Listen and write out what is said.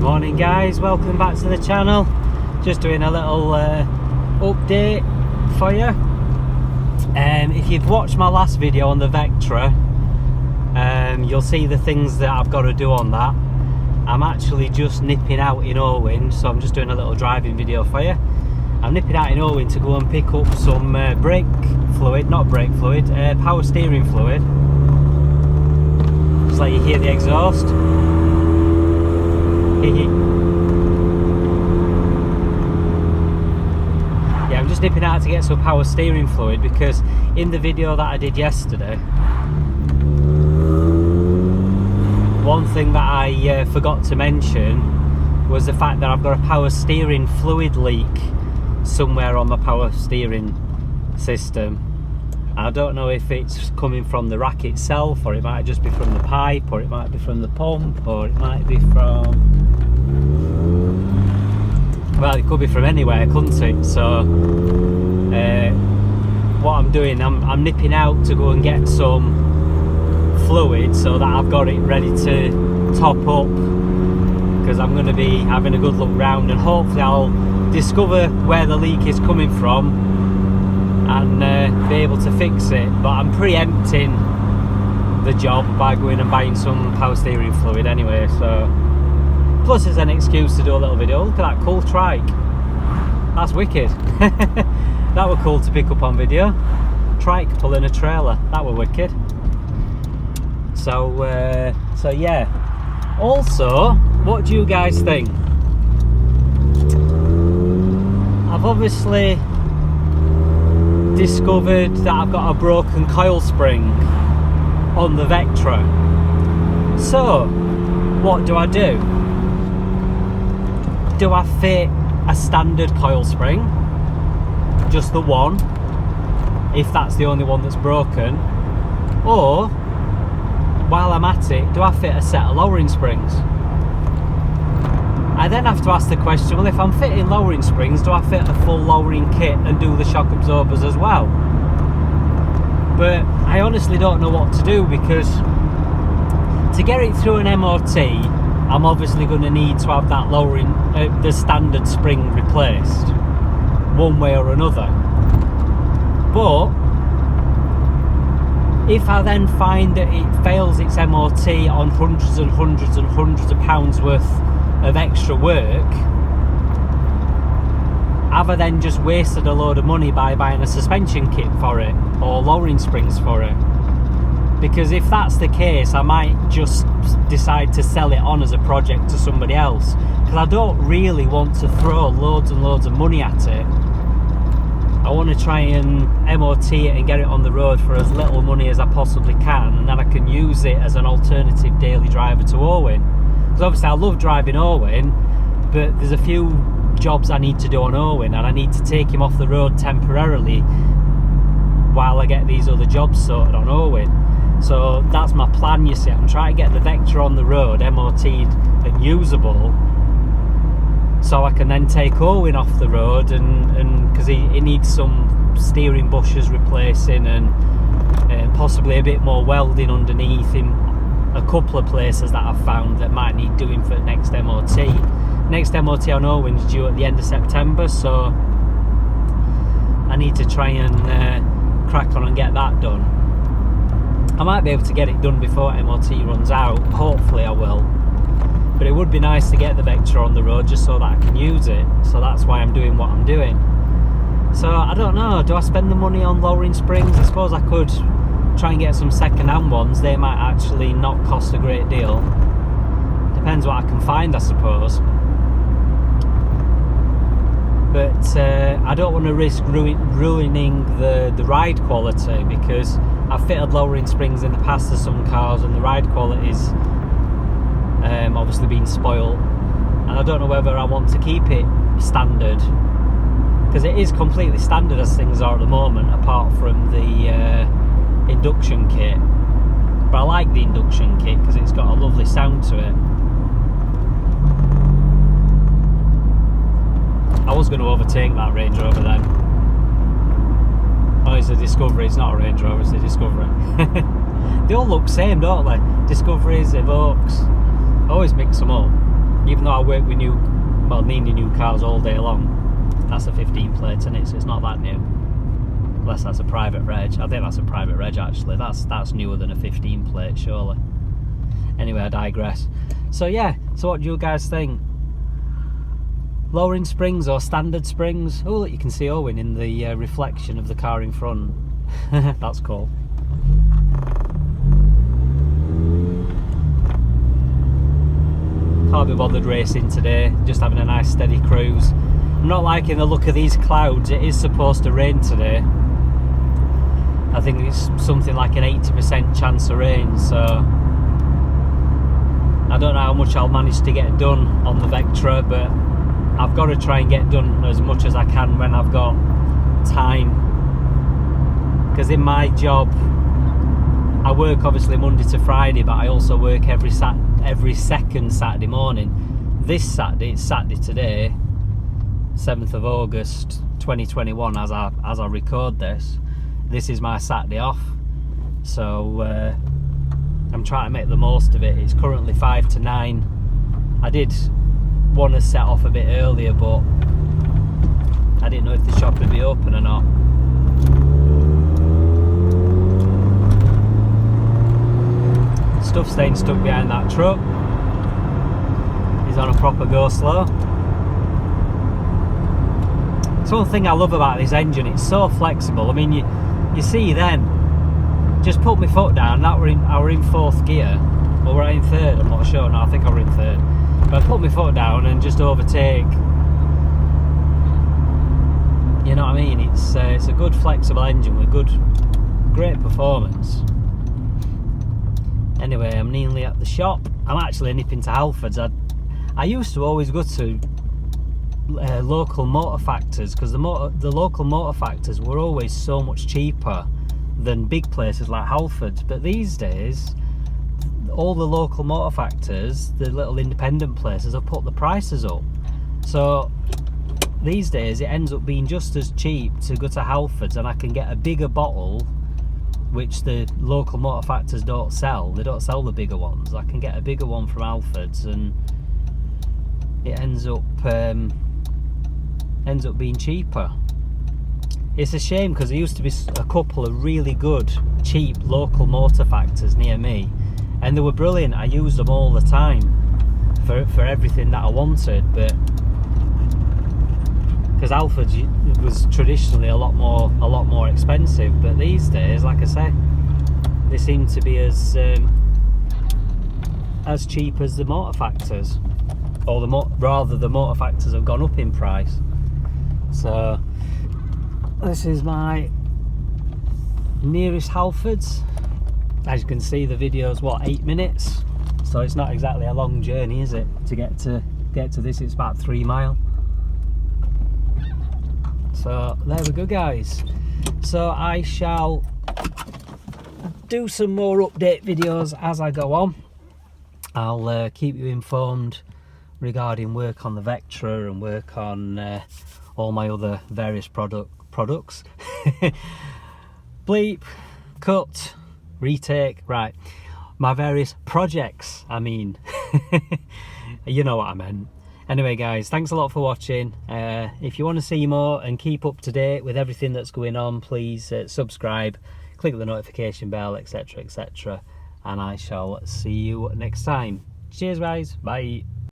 Morning guys, welcome back to the channel. Just doing a little update for you. If you've watched my last video on the Vectra, you'll see the things that I've got to do on that. I'm actually just nipping out in Orwin, so I'm just doing a little driving video for you. I'm nipping out in Orwin to go and pick up some power steering fluid. Just let you hear the exhaust. Yeah, I'm just nipping out to get some power steering fluid because in the video that I did yesterday, one thing that I forgot to mention was the fact that I've got a power steering fluid leak somewhere on my power steering system. I don't know if it's coming from the rack itself, or it might just be from the pipe, or it might be from the pump, or it might be from... well, it could be from anywhere, couldn't it? So what I'm doing, I'm nipping out to go and get some fluid so that I've got it ready to top up, because I'm going to be having a good look round and hopefully I'll discover where the leak is coming from and be able to fix it. But I'm preempting the job by going and buying some power steering fluid anyway, so plus it's an excuse to do a little video. Look at that cool trike, that's wicked. That were cool to pick up on video. Trike pulling a trailer, that were wicked. So yeah. Also, what do you guys think? I've obviously discovered that I've got a broken coil spring on the Vectra. So, what do? Do I fit a standard coil spring? Just the one, if that's the only one that's broken? Or, while I'm at it, do I fit a set of lowering springs? I then have to ask the question, well, if I'm fitting lowering springs, do I fit a full lowering kit and do the shock absorbers as well? But I honestly don't know what to do, because to get it through an MOT, I'm obviously going to need to have that lowering, the standard spring replaced, one way or another. But if I then find that it fails its MOT on hundreds and hundreds and hundreds of pounds worth of extra work, have I then just wasted a load of money by buying a suspension kit for it or lowering springs for it? Because if that's the case, I might just decide to sell it on as a project to somebody else, because I don't really want to throw loads and loads of money at it. I want to try and MOT it and get it on the road for as little money as I possibly can, and then I can use it as an alternative daily driver to Orwin. Because obviously I love driving Orwin, but there's a few jobs I need to do on Orwin, and I need to take him off the road temporarily while I get these other jobs sorted on Orwin. So that's my plan, you see. I'm trying to get the Vectra on the road, MOT'd and usable, so I can then take Orwin off the road, and because he needs some steering bushes replacing and possibly a bit more welding underneath him. A couple of places that I've found that might need doing for next MOT. Next MOT on Orwin's due at the end of September, so I need to try and crack on and get that done. I might be able to get it done before MOT runs out, hopefully I will. But it would be nice to get the Vectra on the road just so that I can use it. So that's why I'm doing what I'm doing. So I don't know, do I spend the money on lowering springs? I suppose I could try and get some second-hand ones. They might actually not cost a great deal. Depends what I can find, I suppose. But I don't want to risk ruining the ride quality, because I've fitted lowering springs in the past to some cars and the ride quality's obviously been spoiled, and I don't know whether I want to keep it standard, because it is completely standard as things are at the moment, apart from the induction kit. But I like the induction kit because it's got a lovely sound to it. I was going to overtake that Range Rover then. Oh, it's a Discovery, it's not a Range Rover, it's a Discovery. They all look the same, don't they? Discoveries, Evokes, always mix them up. even though I work with nearly new cars all day long, that's a 15 plate, isn't it? So it's not that new. Unless that's a private reg. I think that's a private reg actually. That's newer than a 15 plate, surely. Anyway, I digress. So yeah, so what do you guys think? Lowering springs or standard springs? Oh, look, you can see Orwin in the reflection of the car in front. That's cool. Can't be bothered racing today, just having a nice steady cruise. I'm not liking the look of these clouds. It is supposed to rain today. I think it's something like an 80% chance of rain, so I don't know how much I'll manage to get done on the Vectra, but I've got to try and get done as much as I can when I've got time, because in my job I work obviously Monday to Friday, but I also work every second Saturday morning. This Saturday, it's Saturday today, 7th of August 2021, as I record this. This is my Saturday off, so I'm trying to make the most of it. It's currently 5 to 9. I did want to set off a bit earlier, but I didn't know if the shop would be open or not. Stuff staying stuck behind that truck. He's on a proper go slow. It's one thing I love about this engine, it's so flexible. I mean, you see then, just put my foot down, I were in 4th gear, or we're in 3rd, I'm not sure, no, I think I were in 3rd. But I put my foot down and just overtake. You know what I mean? It's a good flexible engine with great performance. Anyway, I'm nearly at the shop. I'm actually nipping to Halfords. I used to always go to local motor factors, because the local motor factors were always so much cheaper than big places like Halfords. But these days, all the local motor factors, the little independent places, have put the prices up. So these days it ends up being just as cheap to go to Halfords, and I can get a bigger bottle, which the local motor factors don't sell. They don't sell the bigger ones. I can get a bigger one from Halfords, and it ends up being cheaper. It's a shame, because there used to be a couple of really good cheap local motor factors near me, and they were brilliant. I used them all the time for everything that I wanted. But because Halfords was traditionally a lot more expensive, but these days, like I say, they seem to be as cheap as the motor factors, or the motor factors have gone up in price. So this is my nearest Halfords. As you can see, the video's what, 8 minutes, so it's not exactly a long journey, is it, to get to this? It's about 3 miles. So there we go, guys. So I shall do some more update videos as I go on. I'll keep you informed regarding work on the Vectra and work on all my other various products. Bleep, cut, retake, right, my various projects, I mean. You know what I meant. Anyway, guys, thanks a lot for watching. If you want to see more and keep up to date with everything that's going on, please subscribe, click the notification bell, etc, etc, and I shall see you next time. Cheers, guys, bye.